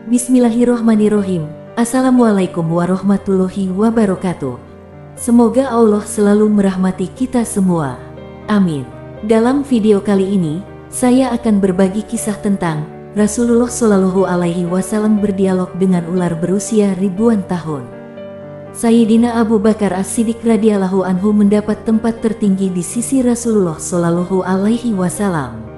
Bismillahirrohmanirrohim. Assalamualaikum warahmatullahi wabarakatuh. Semoga Allah selalu merahmati kita semua. Amin. Dalam video kali ini, saya akan berbagi kisah tentang Rasulullah Shallallahu Alaihi Wasallam berdialog dengan ular berusia ribuan tahun. Sayyidina Abu Bakar As-Siddiq radhiyallahu anhu mendapat tempat tertinggi di sisi Rasulullah Shallallahu Alaihi Wasallam.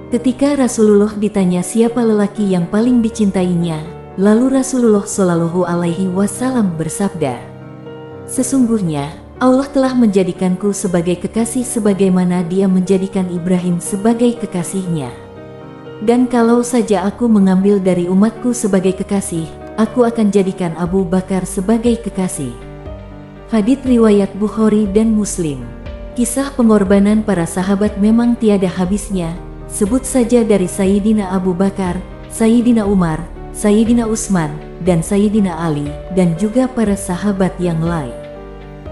Ketika Rasulullah ditanya siapa lelaki yang paling dicintainya, lalu Rasulullah Shallallahu Alaihi Wasallam bersabda, "Sesungguhnya Allah telah menjadikanku sebagai kekasih sebagaimana Dia menjadikan Ibrahim sebagai kekasihnya. Dan kalau saja aku mengambil dari umatku sebagai kekasih, aku akan jadikan Abu Bakar sebagai kekasih." Hadits riwayat Bukhari dan Muslim. Kisah pengorbanan para sahabat memang tiada habisnya. Sebut saja dari Sayyidina Abu Bakar, Sayyidina Umar, Sayyidina Utsman, dan Sayyidina Ali, dan juga para sahabat yang lain.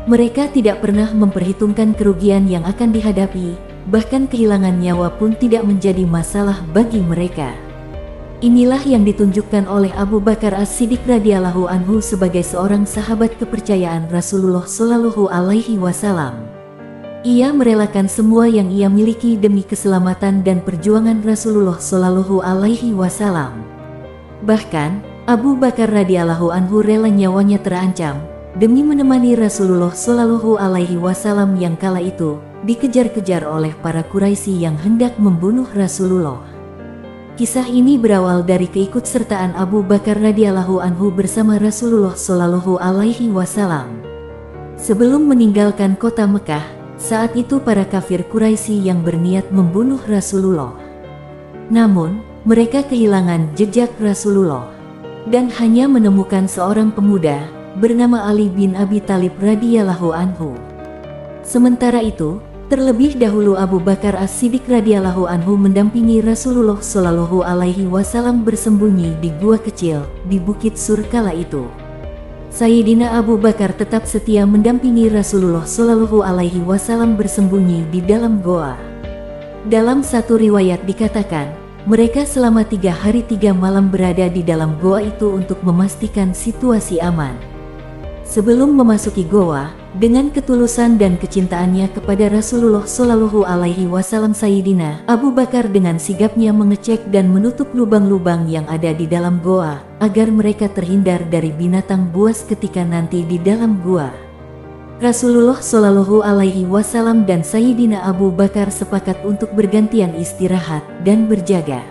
Mereka tidak pernah memperhitungkan kerugian yang akan dihadapi, bahkan kehilangan nyawa pun tidak menjadi masalah bagi mereka. Inilah yang ditunjukkan oleh Abu Bakar As-Siddiq radhiyallahu anhu sebagai seorang sahabat kepercayaan Rasulullah Shallallahu Alaihi Wasallam. Ia merelakan semua yang ia miliki demi keselamatan dan perjuangan Rasulullah Shallallahu Alaihi Wasallam. Bahkan, Abu Bakar radhiyallahu anhu rela nyawanya terancam demi menemani Rasulullah Shallallahu Alaihi Wasallam yang kala itu dikejar-kejar oleh para Quraisy yang hendak membunuh Rasulullah. Kisah ini berawal dari keikutsertaan Abu Bakar radhiyallahu anhu bersama Rasulullah Shallallahu Alaihi Wasallam. Sebelum meninggalkan kota Mekah, saat itu para kafir Quraisy yang berniat membunuh Rasulullah. Namun, mereka kehilangan jejak Rasulullah dan hanya menemukan seorang pemuda bernama Ali bin Abi Thalib radhiyallahu anhu. Sementara itu, terlebih dahulu Abu Bakar As-Siddiq radhiyallahu anhu mendampingi Rasulullah Shallallahu Alaihi Wasallam bersembunyi di gua kecil di Bukit Sur kala itu. Sayyidina Abu Bakar tetap setia mendampingi Rasulullah Shallallahu Alaihi Wasallam bersembunyi di dalam goa. Dalam satu riwayat dikatakan, mereka selama 3 hari 3 malam berada di dalam goa itu untuk memastikan situasi aman. Sebelum memasuki goa, dengan ketulusan dan kecintaannya kepada Rasulullah Shallallahu Alaihi Wasallam, Sayyidina Abu Bakar dengan sigapnya mengecek dan menutup lubang-lubang yang ada di dalam goa, agar mereka terhindar dari binatang buas ketika nanti di dalam gua. Rasulullah Shallallahu Alaihi Wasallam dan Sayyidina Abu Bakar sepakat untuk bergantian istirahat dan berjaga.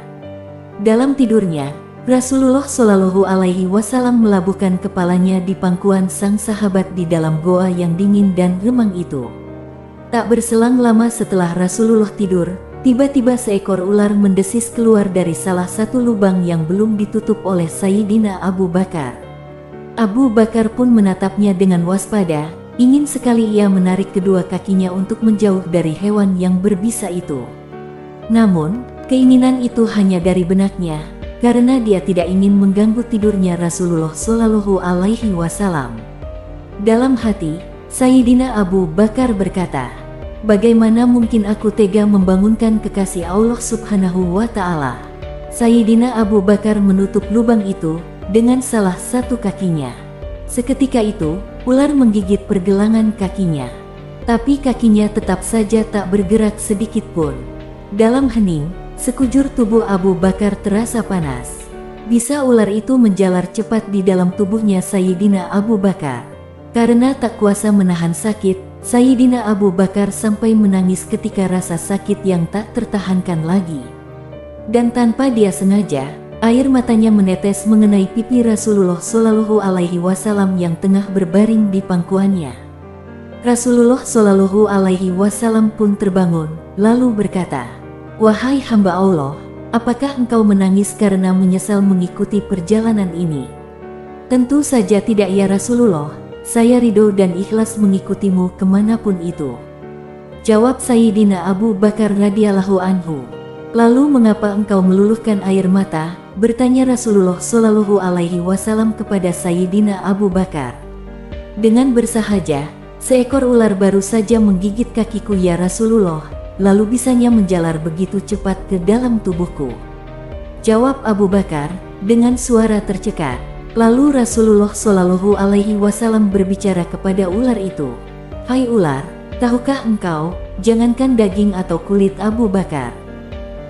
Dalam tidurnya, Rasulullah Shallallahu Alaihi Wasallam melabuhkan kepalanya di pangkuan sang sahabat di dalam goa yang dingin dan remang itu. Tak berselang lama setelah Rasulullah tidur, tiba-tiba seekor ular mendesis keluar dari salah satu lubang yang belum ditutup oleh Sayyidina Abu Bakar. Abu Bakar pun menatapnya dengan waspada, ingin sekali ia menarik kedua kakinya untuk menjauh dari hewan yang berbisa itu. Namun, keinginan itu hanya dari benaknya, karena dia tidak ingin mengganggu tidurnya Rasulullah Shallallahu Alaihi Wasallam. Dalam hati, Sayyidina Abu Bakar berkata, "Bagaimana mungkin aku tega membangunkan kekasih Allah Subhanahu wa Ta'ala?" Sayyidina Abu Bakar menutup lubang itu dengan salah satu kakinya. Seketika itu, ular menggigit pergelangan kakinya, tapi kakinya tetap saja tak bergerak sedikit pun. Dalam hening, sekujur tubuh Abu Bakar terasa panas. Bisa ular itu menjalar cepat di dalam tubuhnya Sayyidina Abu Bakar. Karena tak kuasa menahan sakit, Sayyidina Abu Bakar sampai menangis ketika rasa sakit yang tak tertahankan lagi. Dan tanpa dia sengaja, air matanya menetes mengenai pipi Rasulullah Shallallahu Alaihi Wasallam yang tengah berbaring di pangkuannya. Rasulullah Shallallahu Alaihi Wasallam pun terbangun, lalu berkata, "Wahai hamba Allah, apakah engkau menangis karena menyesal mengikuti perjalanan ini?" "Tentu saja tidak ya Rasulullah, saya ridho dan ikhlas mengikutimu kemanapun itu," jawab Sayyidina Abu Bakar radhiyallahu anhu. "Lalu mengapa engkau meluluhkan air mata?" bertanya Rasulullah Shallallahu Alaihi Wasallam kepada Sayyidina Abu Bakar. "Dengan bersahaja, seekor ular baru saja menggigit kakiku ya Rasulullah, lalu bisanya menjalar begitu cepat ke dalam tubuhku," jawab Abu Bakar. dengan suara tercekat. Lalu Rasulullah Shallallahu Alaihi Wasallam berbicara kepada ular itu, "Hai ular, tahukah engkau, jangankan daging atau kulit Abu Bakar,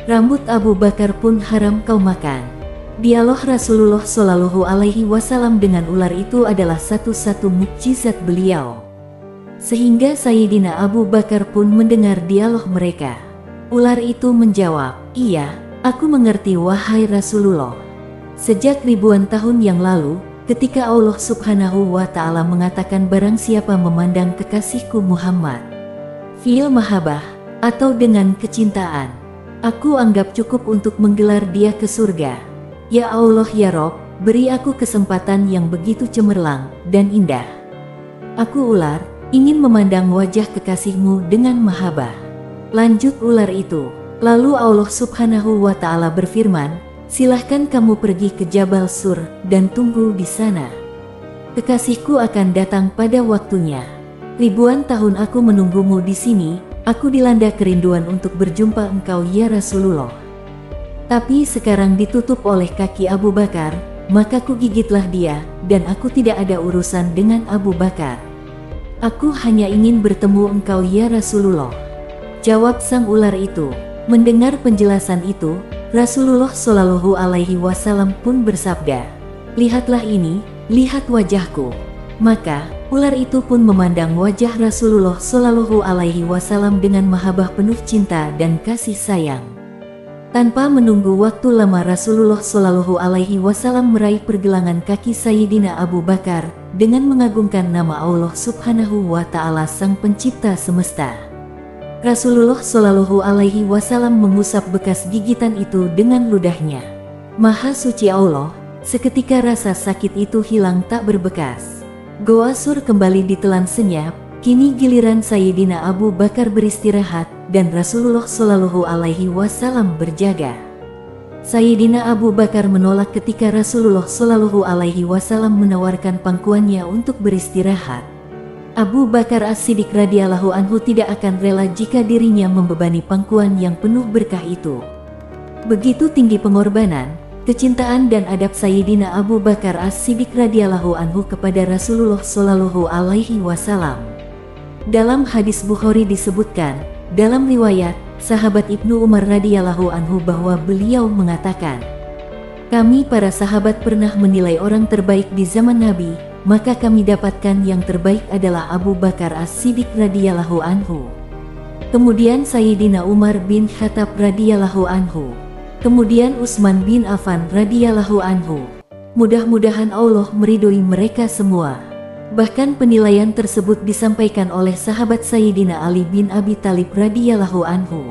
rambut Abu Bakar pun haram kau makan." Dialog Rasulullah Shallallahu Alaihi Wasallam dengan ular itu adalah satu-satu mukjizat beliau, sehingga Sayyidina Abu Bakar pun mendengar dialog mereka. Ular itu menjawab, "Iya, aku mengerti wahai Rasulullah. Sejak ribuan tahun yang lalu, ketika Allah Subhanahu wa Ta'ala mengatakan barang siapa memandang kekasihku Muhammad fil mahabbah atau dengan kecintaan, aku anggap cukup untuk menggelar dia ke surga. Ya Allah ya Rob, beri aku kesempatan yang begitu cemerlang dan indah. Aku ular, ingin memandang wajah kekasihmu dengan mahabbah." Lanjut ular itu, lalu Allah Subhanahu wa Ta'ala berfirman, "Silahkan kamu pergi ke Jabal Sur dan tunggu di sana. Kekasihku akan datang pada waktunya. Ribuan tahun aku menunggumu di sini, aku dilanda kerinduan untuk berjumpa engkau ya Rasulullah. Tapi sekarang ditutup oleh kaki Abu Bakar, maka ku gigitlah dia, dan aku tidak ada urusan dengan Abu Bakar. Aku hanya ingin bertemu engkau ya Rasulullah." Jawab sang ular itu. Mendengar penjelasan itu, Rasulullah Shallallahu Alaihi Wasallam pun bersabda, "Lihatlah ini, lihat wajahku." Maka ular itu pun memandang wajah Rasulullah Shallallahu Alaihi Wasallam dengan mahabbah penuh cinta dan kasih sayang. Tanpa menunggu waktu lama, Rasulullah Shallallahu Alaihi Wasallam meraih pergelangan kaki Sayyidina Abu Bakar dengan mengagungkan nama Allah Subhanahu wa Ta'ala Sang Pencipta Semesta. Rasulullah Shallallahu Alaihi Wasallam mengusap bekas gigitan itu dengan ludahnya. Maha suci Allah, seketika rasa sakit itu hilang tak berbekas. Goa Sur kembali ditelan senyap. Kini giliran Sayyidina Abu Bakar beristirahat dan Rasulullah Shallallahu Alaihi Wasallam berjaga. Sayyidina Abu Bakar menolak ketika Rasulullah Shallallahu Alaihi Wasallam menawarkan pangkuannya untuk beristirahat. Abu Bakar As-Siddiq radhiyallahu anhu tidak akan rela jika dirinya membebani pangkuan yang penuh berkah itu. Begitu tinggi pengorbanan, kecintaan dan adab Sayyidina Abu Bakar As-Siddiq radhiyallahu anhu kepada Rasulullah Shallallahu Alaihi Wasallam. Dalam hadis Bukhari disebutkan, dalam riwayat sahabat Ibnu Umar radhiyallahu anhu bahwa beliau mengatakan, "Kami para sahabat pernah menilai orang terbaik di zaman Nabi, maka kami dapatkan yang terbaik adalah Abu Bakar As-Siddiq radhiyallahu anhu. Kemudian Sayyidina Umar bin Khattab radhiyallahu anhu. Kemudian Utsman bin Affan radhiyallahu anhu. Mudah-mudahan Allah meridhoi mereka semua." Bahkan penilaian tersebut disampaikan oleh sahabat Sayyidina Ali bin Abi Thalib radhiyallahu anhu.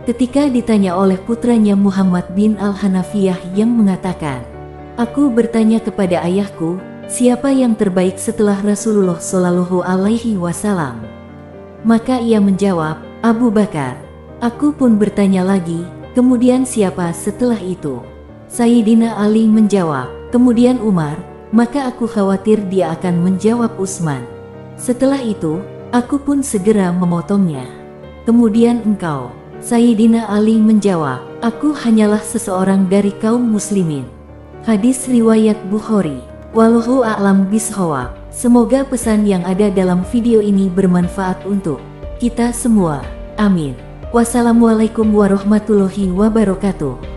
Ketika ditanya oleh putranya Muhammad bin Al-Hanafiyah yang mengatakan, "Aku bertanya kepada ayahku, siapa yang terbaik setelah Rasulullah Shallallahu Alaihi Wasallam?" Maka ia menjawab, "Abu Bakar." Aku pun bertanya lagi, "Kemudian siapa setelah itu?" Sayyidina Ali menjawab, "Kemudian Umar." Maka aku khawatir dia akan menjawab Utsman. Setelah itu, aku pun segera memotongnya. "Kemudian engkau?" Sayyidina Ali menjawab, "Aku hanyalah seseorang dari kaum muslimin." Hadis riwayat Bukhari. Wallahu a'lam bishawab. Semoga pesan yang ada dalam video ini bermanfaat untuk kita semua. Amin. Wassalamualaikum warahmatullahi wabarakatuh.